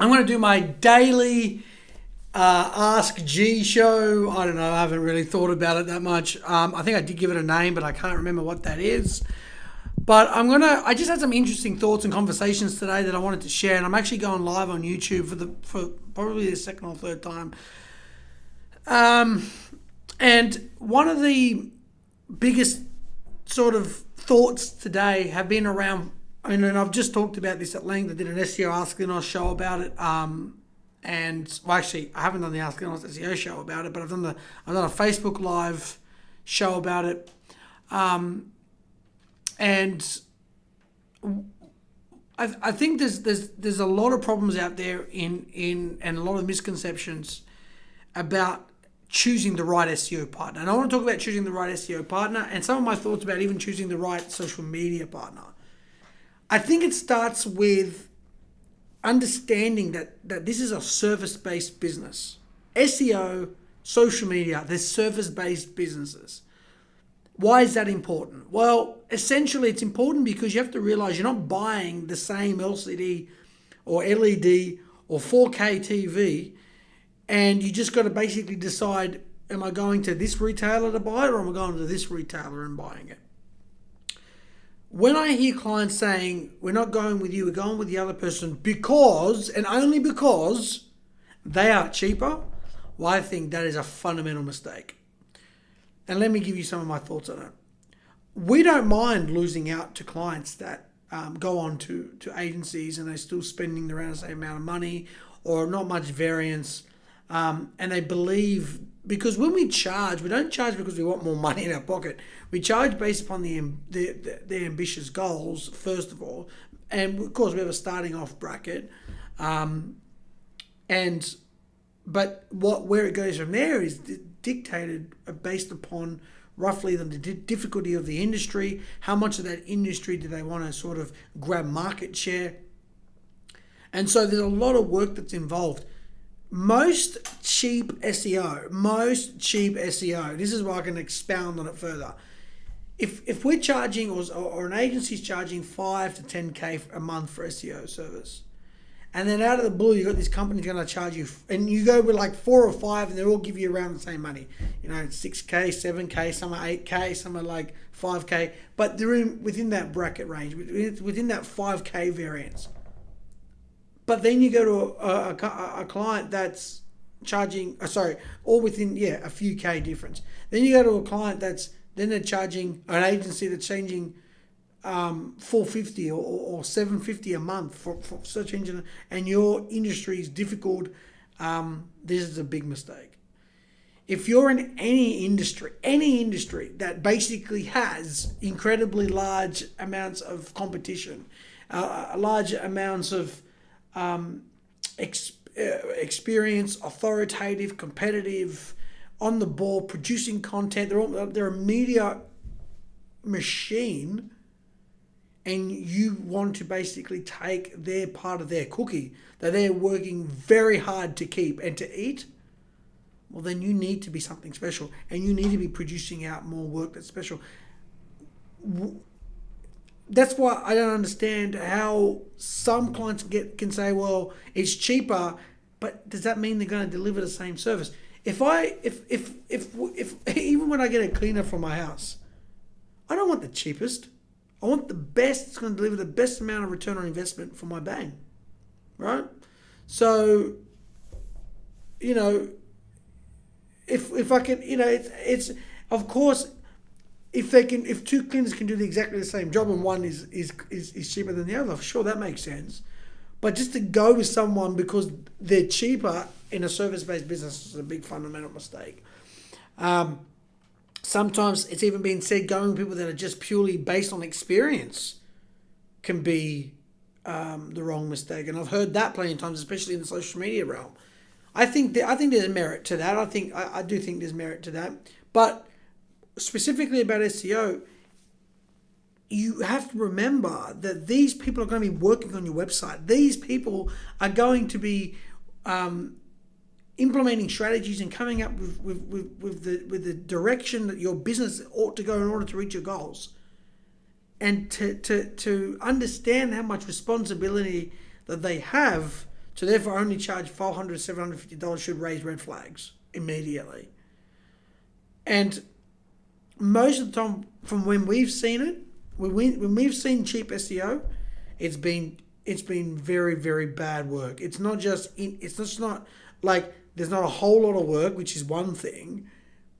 I'm going to do my daily Ask G show. I don't know. I haven't really thought about it that much. I think I did give it a name, but I can't remember what that is. But I just had some interesting thoughts and conversations today that I wanted to share. And I'm actually going live on YouTube for probably the second or third time. And one of the biggest sort of thoughts today have been around, and I've just talked about this at length. I did an SEO Ask Linos show about it. And well, actually, I haven't done the Ask Linos SEO show about it, but I've done a Facebook Live show about it. And I think there's a lot of problems out there and a lot of misconceptions about choosing the right SEO partner. And I want to talk about choosing the right SEO partner and some of my thoughts about even choosing the right social media partner. I think it starts with understanding that this is a service-based business. SEO, social media, they're service-based businesses. Why is that important? Well, essentially it's important because you have to realize you're not buying the same LCD or LED or 4K TV, and you just got to basically decide, am I going to this retailer to buy it, or am I going to this retailer and buying it? When I hear clients saying, we're not going with you, we're going with the other person because, and only because, they are cheaper, well, I think that is a fundamental mistake. And let me give you some of my thoughts on it. We don't mind losing out to clients that go on to agencies and they're still spending around the same amount of money or not much variance. And they believe, because when we charge, we don't charge because we want more money in our pocket. We charge based upon the ambitious goals, first of all. And of course, we have a starting off bracket. But where it goes from there is dictated based upon roughly the difficulty of the industry, how much of that industry do they want to sort of grab market share. And so there's a lot of work that's involved. Most cheap SEO, this is where I can expound on it further. If we're charging, or an agency's charging 5 to 10K a month for SEO service, and then out of the blue, you got this company's going to charge you, and you go with like 4 or 5, and they all give you around the same money. 6K, 7K, some are 8K, some are like 5K, but they're within that bracket range, within that 5K variance. But then you go to a client that's charging, all within, a few K difference. Then you go to a client they're charging, an agency that's changing $450 or $750 a month for search engine, and your industry is difficult. This is a big mistake. If you're in any industry that basically has incredibly large amounts of competition, large amounts of experience, authoritative, competitive, on the ball, producing content, they're a media machine, and you want to basically take their part of their cookie that they're working very hard to keep and to eat, well, then you need to be something special, and you need to be producing out more work that's special. That's why I don't understand how some clients can say, well, it's cheaper, but does that mean they're going to deliver the same service? If even when I get a cleaner for my house, I don't want the cheapest. I want the best. It's going to deliver the best amount of return on investment for my bang, right? So, if I can, it's of course, if two cleaners can do exactly the same job and one is cheaper than the other, sure, that makes sense. But just to go with someone because they're cheaper in a service-based business is a big fundamental mistake. Sometimes it's even been said going with people that are just purely based on experience can be the wrong mistake. And I've heard that plenty of times, especially in the social media realm. I think there's merit to that. I do think there's merit to that. But specifically about SEO, you have to remember that these people are going to be working on your website. These people are going to be implementing strategies and coming up with the direction that your business ought to go in order to reach your goals. And to understand how much responsibility that they have To therefore only charge $500, $750 should raise red flags immediately. And most of the time, from when we've seen it, when we've seen cheap SEO, it's been very, very bad work. It's just not like there's not a whole lot of work, which is one thing,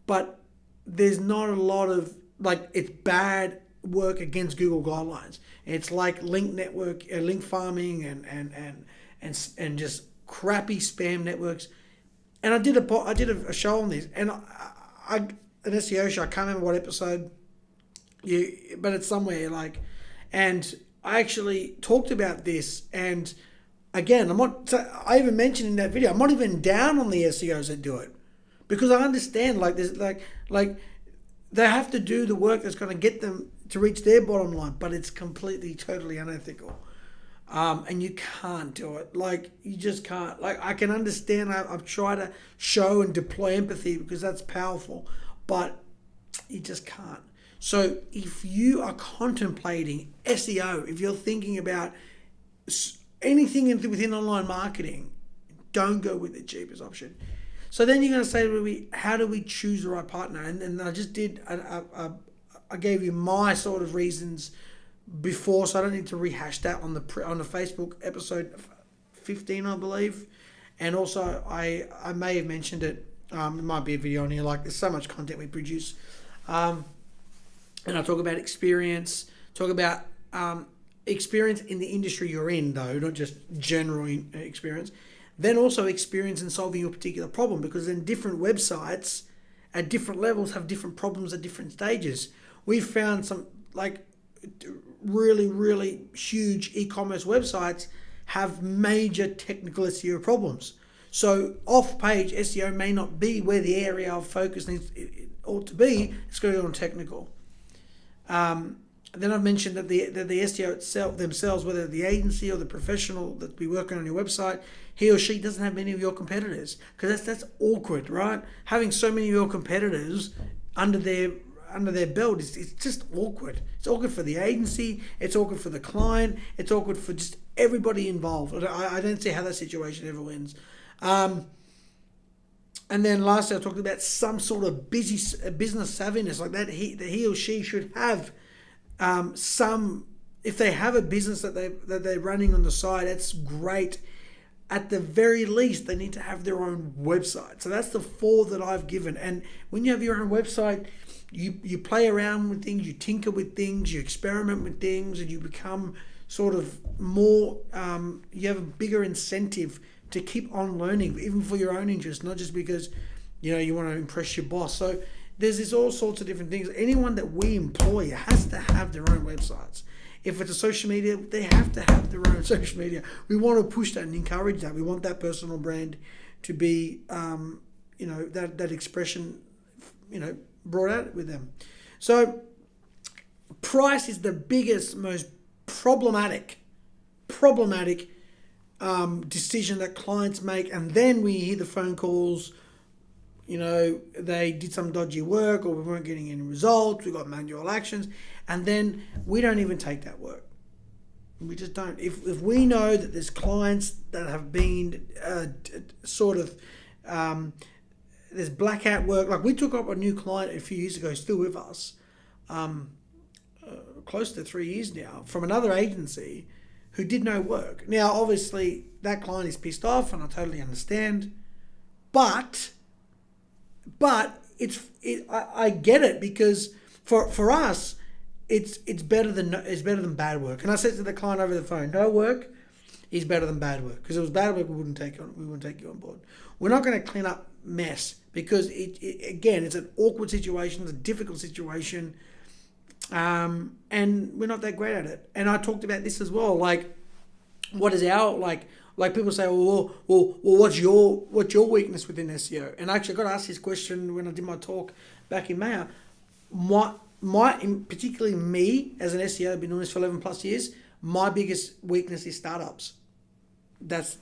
but there's not a lot of like it's bad work against Google guidelines. It's like link farming, and just crappy spam networks. And I did a show on this, and an SEO show. I can't remember what episode, but it's somewhere like, and I actually talked about this. And again, I even mentioned in that video, I'm not even down on the SEOs that do it, because I understand like there's like they have to do the work that's going to get them to reach their bottom line, but it's completely, totally unethical. And you can't do it. Like, you just can't. Like, I can understand. I've tried to show and deploy empathy because that's powerful, but you just can't. So if you are contemplating SEO, if you're thinking about anything within online marketing, don't go with the cheapest option. So then you're going to say to me, how do we choose the right partner? And I just did, I gave you my sort of reasons before, so I don't need to rehash that on the Facebook episode 15, I believe. And also, I may have mentioned it. It might be a video on here. Like, there's so much content we produce. And I talk about experience. Talk about experience in the industry you're in, though, not just general experience. Then also experience in solving your particular problem, because then different websites at different levels have different problems at different stages. We've found some like really, really huge e-commerce websites have major technical SEO problems. So off-page SEO may not be where the area of focus ought to be. It's going to go on technical. Then I've mentioned that the SEO themselves, whether the agency or the professional that be working on your website, he or she doesn't have many of your competitors, because that's awkward, right? Having so many of your competitors under their belt it's just awkward. It's awkward for the agency. It's awkward for the client. It's awkward for just everybody involved. I don't see how that situation ever wins. And then lastly, I talked about some sort of business savviness, like that he or she should have some. If they have a business that they're running on the side, that's great. At the very least, they need to have their own website. So that's the 4 that I've given. And when you have your own website, you play around with things, you tinker with things, you experiment with things, and you become sort of more, you have a bigger incentive to keep on learning, even for your own interest, not just because, you want to impress your boss. So there's all sorts of different things. Anyone that we employ has to have their own websites. If it's a social media, they have to have their own social media. We want to push that and encourage that. We want that personal brand to be, that expression, brought out with them. So price is the biggest, most problematic decision that clients make. And then we hear the phone calls, they did some dodgy work, or we weren't getting any results, we got manual actions, and then we don't even take that work. We just don't. If we know that there's clients that have been there's blackout work, like we took up a new client a few years ago, still with us, close to 3 years now, from another agency who did no work. Now, obviously, that client is pissed off, and I totally understand, but I get it, because for us, it's better than bad work. And I said to the client over the phone, no work is better than bad work, because if it was bad work, we wouldn't take you on board. We're not going to clean up mess, because again, it's an awkward situation, it's a difficult situation, and we're not that great at it. And I talked about this as well, like what is our like people say, well, what's your weakness within SEO? And actually, I got asked this question when I did my talk back in May. Particularly me as an SEO, I've been doing this for 11 plus years. My biggest weakness is startups. That's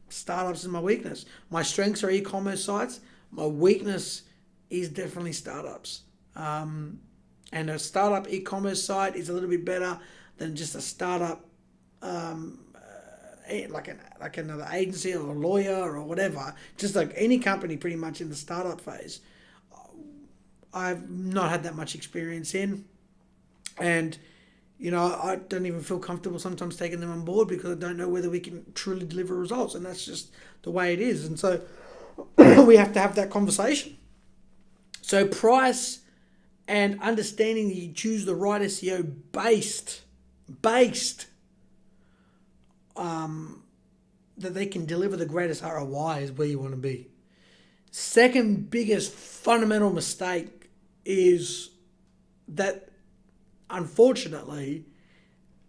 startups is my weakness. My strengths are e-commerce sites. My weakness is definitely startups. And a startup e-commerce site is a little bit better than just a startup like another agency or a lawyer or whatever, just like any company pretty much in the startup phase, I've not had that much experience in. And, I don't even feel comfortable sometimes taking them on board because I don't know whether we can truly deliver results. And that's just the way it is. And so we have to have that conversation. So price and understanding that you choose the right SEO based that they can deliver the greatest ROI is where you want to be. Second biggest fundamental mistake is that, unfortunately,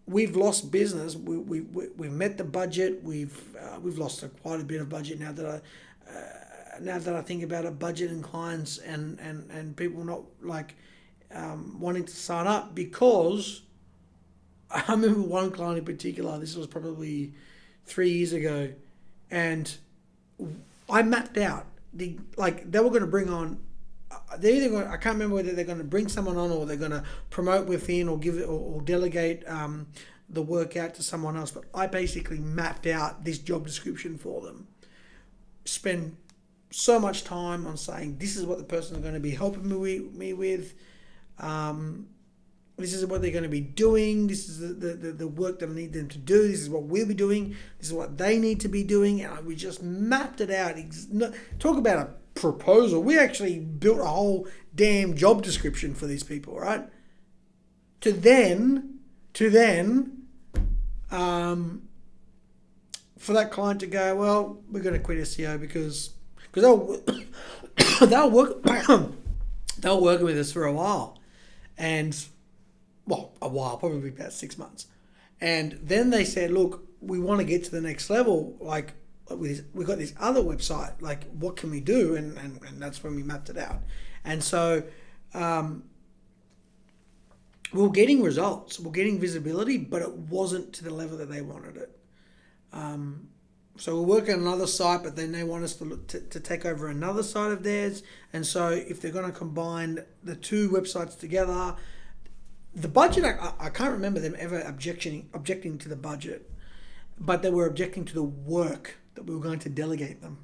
we've lost business. We've met the budget. We've lost quite a bit of budget now that I think about it. Budget and clients and people not wanting to sign up because I remember one client in particular. This was probably 3 years ago, and I mapped out they were going to bring on. I can't remember whether they're going to bring someone on or they're going to promote within or give it or delegate the work out to someone else. But I basically mapped out this job description for them. Spend so much time on saying this is what the person is going to be helping me with. This is what they're going to be doing. This is the work that I need them to do. This is what we'll be doing. This is what they need to be doing. And we just mapped it out. Talk about a proposal. We actually built a whole damn job description for these people, right? To then, for that client to go, well, we're going to quit SEO because they'll work with us for a while, and probably about 6 months, and then they said, look, we want to get to the next level, we've got this other website, what can we do? And that's when we mapped it out. And so we were getting results, we're getting visibility, but it wasn't to the level that they wanted it. So we're working on another site, but then they want us to take over another site of theirs. And so if they're going to combine the two websites together, the budget, I can't remember them ever objecting to the budget, but they were objecting to the work that we were going to delegate them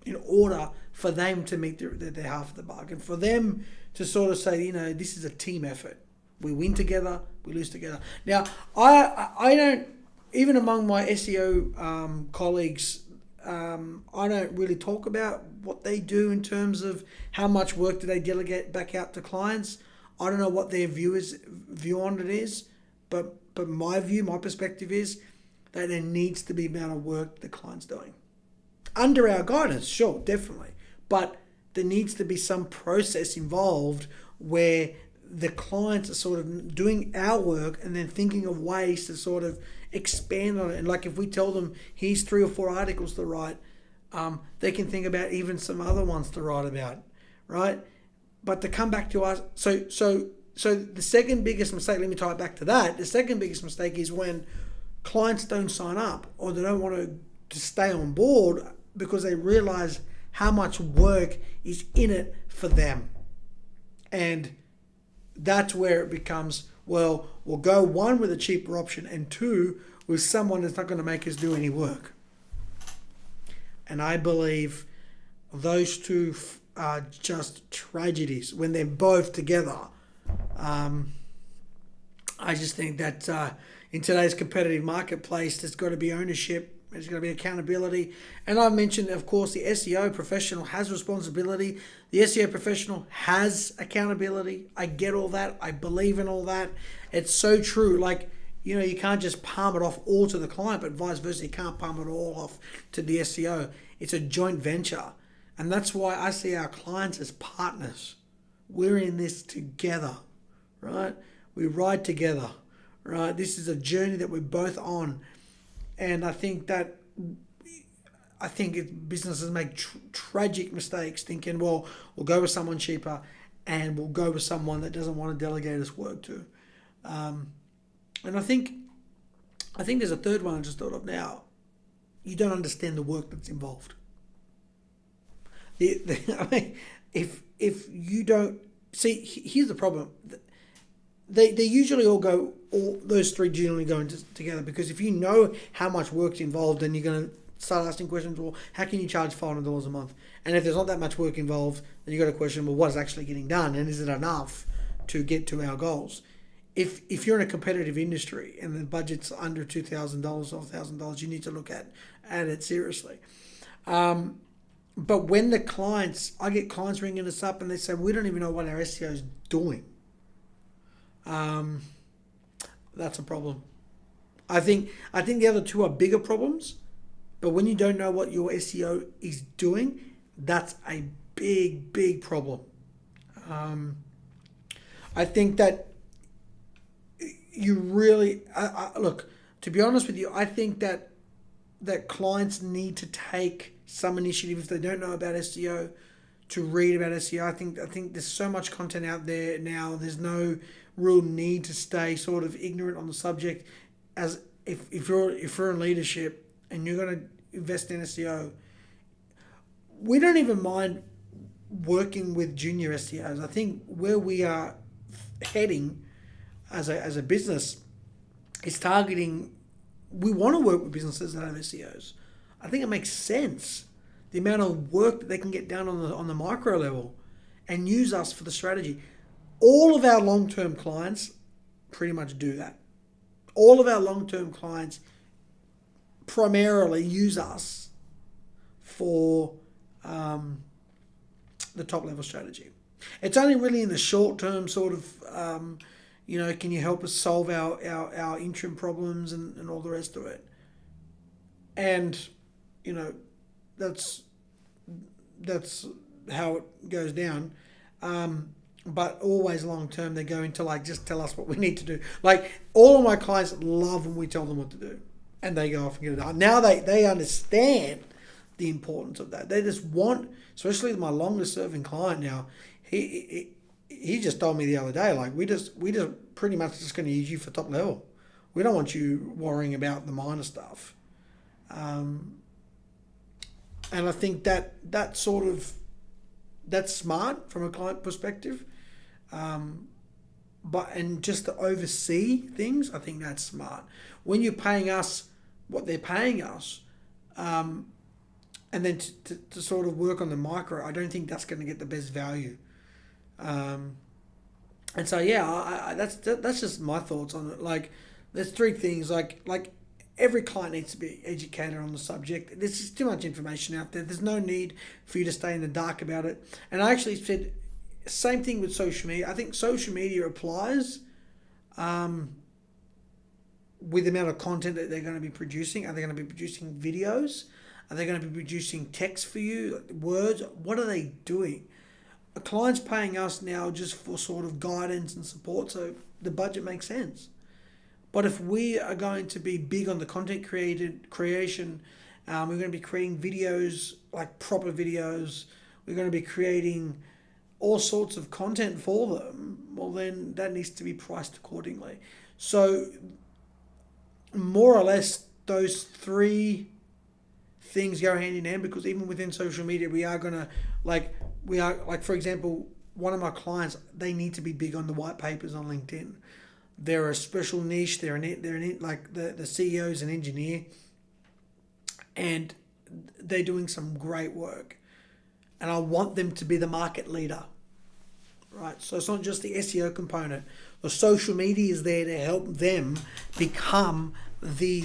in order for them to meet their half of the bargain, for them to sort of say, this is a team effort. We win together, we lose together. Now, I don't, even among my SEO colleagues, I don't really talk about what they do in terms of how much work do they delegate back out to clients. I don't know what their view on it is, but my perspective is that there needs to be the amount of work the client's doing. Under our guidance, sure, definitely. But there needs to be some process involved where the clients are sort of doing our work and then thinking of ways to sort of expand on it. And if we tell them, here's 3 or 4 articles to write, they can think about even some other ones to write about, right? But to come back to us, so the second biggest mistake, let me tie it back to that. The second biggest mistake is when clients don't sign up or they don't want to stay on board because they realize how much work is in it for them. And that's where it becomes, well, we'll go 1 with a cheaper option and 2 with someone that's not going to make us do any work. And I believe those two are just tragedies when they're both together. I just think that in today's competitive marketplace, there's got to be ownership. There's got to be accountability. And I mentioned, of course, the SEO professional has responsibility. The SEO professional has accountability. I get all that. I believe in all that. It's so true. You can't just palm it off all to the client, but vice versa. You can't palm it all off to the SEO. It's a joint venture. And that's why I see our clients as partners. We're in this together, right? We ride together, right? This is a journey that we're both on. And I think businesses make tragic mistakes thinking, well, we'll go with someone cheaper and we'll go with someone that doesn't want to delegate us work to. And I think there's a third one I just thought of now. You don't understand the work that's involved. If you don't see, here's the problem. They usually all go all those three generally go together, because if you know how much work's involved, then you're going to start asking questions. Well, how can you charge $500 a month? And if there's not that much work involved, then you got to question, well, what is actually getting done, and is it enough to get to our goals? If you're in a competitive industry and the budget's under $2,000 or $1,000, you need to look at it seriously. But when I get clients ringing us up and they say, we don't even know what our SEO is doing. That's a problem. I think the other two are bigger problems, but when you don't know what your SEO is doing, that's a big problem. I think that you really look. To be honest with you, I think that clients need to take some initiative if they don't know about SEO to read about SEO. I think there's so much content out there now. There's no real need to stay sort of ignorant on the subject. As if you're in leadership and you're going to invest in SEO, we don't even mind working with junior SEOs. I think where we are heading as a business is targeting. We want to work with businesses that have SEOs. I think it makes sense, the amount of work that they can get done on the micro level, and use us for the strategy. All of our long-term clients pretty much do that. All of our long-term clients primarily use us for the top level strategy. It's only really in the short term sort of, can you help us solve our interim problems and all the rest of it. And, that's how it goes down. But always long term, they're going to just tell us what we need to do. All of my clients love when we tell them what to do, and they go off and get it done. Now they understand the importance of that. They just want, especially my longest serving client now, he just told me the other day, we just pretty much just going to use you for top level. We don't want you worrying about the minor stuff. And I think that's smart from a client perspective. And just to oversee things, I think that's smart. When you're paying us what they're paying us, and then to sort of work on the micro, I don't think that's going to get the best value. And so that's just my thoughts on it. There's three things. Every client needs to be educated on the subject. There's just too much information out there. There's no need for you to stay in the dark about it. And I actually said same thing with social media. I think social media applies with the amount of content that they're going to be producing. Are they going to be producing videos? Are they going to be producing text for you, words? What are they doing? A client's paying us now just for sort of guidance and support, so the budget makes sense. But if we are going to be big on the content creation, we're going to be creating videos, proper videos, we're going to be creating all sorts of content for them, well then that needs to be priced accordingly. So more or less those three things go hand in hand, because even within social media we are going to, for example, one of my clients, they need to be big on the white papers on LinkedIn. They're a special niche. They're the CEO's an engineer, and they're doing some great work. And I want them to be the market leader, right? So it's not just the SEO component. The social media is there to help them become the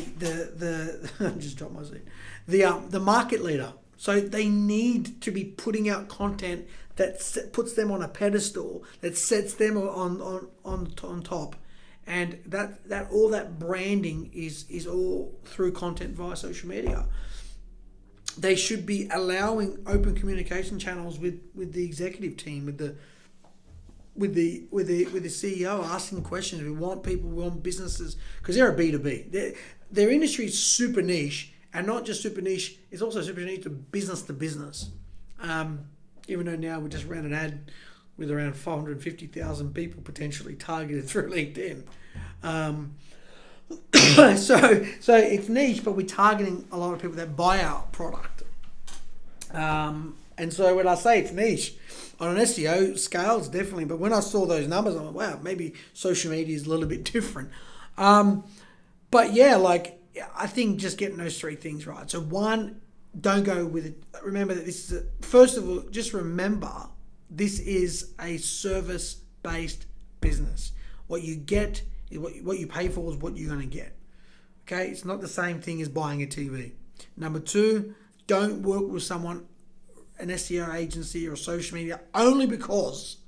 I just dropped my seat. The market leader. So they need to be putting out content that puts them on a pedestal, that sets them on top. And that all that branding is all through content via social media. They should be allowing open communication channels with the executive team, with the CEO, asking questions. We want businesses, because they're a B2B. Their industry is super niche, and not just super niche, it's also super niche to business. Even though now we just ran an ad with around 450,000 people potentially targeted through LinkedIn. So it's niche, but we're targeting a lot of people that buy our product. And so when I say it's niche, on an SEO scale, it's definitely, but when I saw those numbers, I went, wow, maybe social media is a little bit different. But yeah, like I think just getting those three things right. So one, don't go with it. Remember that this is first of all, just remember this is a service-based business. What you get is what you pay for is what you're going to get. Okay, it's not the same thing as buying a TV. Number two, don't work with someone, an SEO agency or social media, only because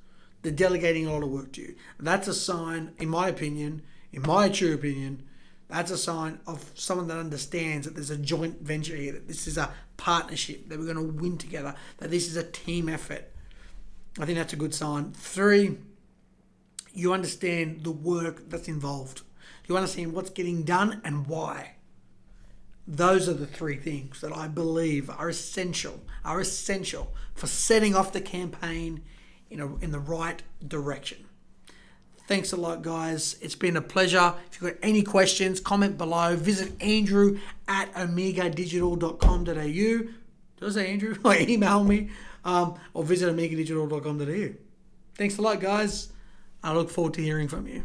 they're delegating a lot of work to you. That's a sign, in my opinion, in my true opinion, that's a sign of someone that understands that there's a joint venture here, that this is a partnership, that we're going to win together, that this is a team effort. I think that's a good sign. Three, you understand the work that's involved. You understand what's getting done and why. Those are the three things that I believe are essential for setting off the campaign in the right direction. Thanks a lot, guys. It's been a pleasure. If you've got any questions, comment below. Visit Andrew at omegadigital.com.au. Did I say Andrew? Or email me or visit omegadigital.com.au. Thanks a lot, guys. I look forward to hearing from you.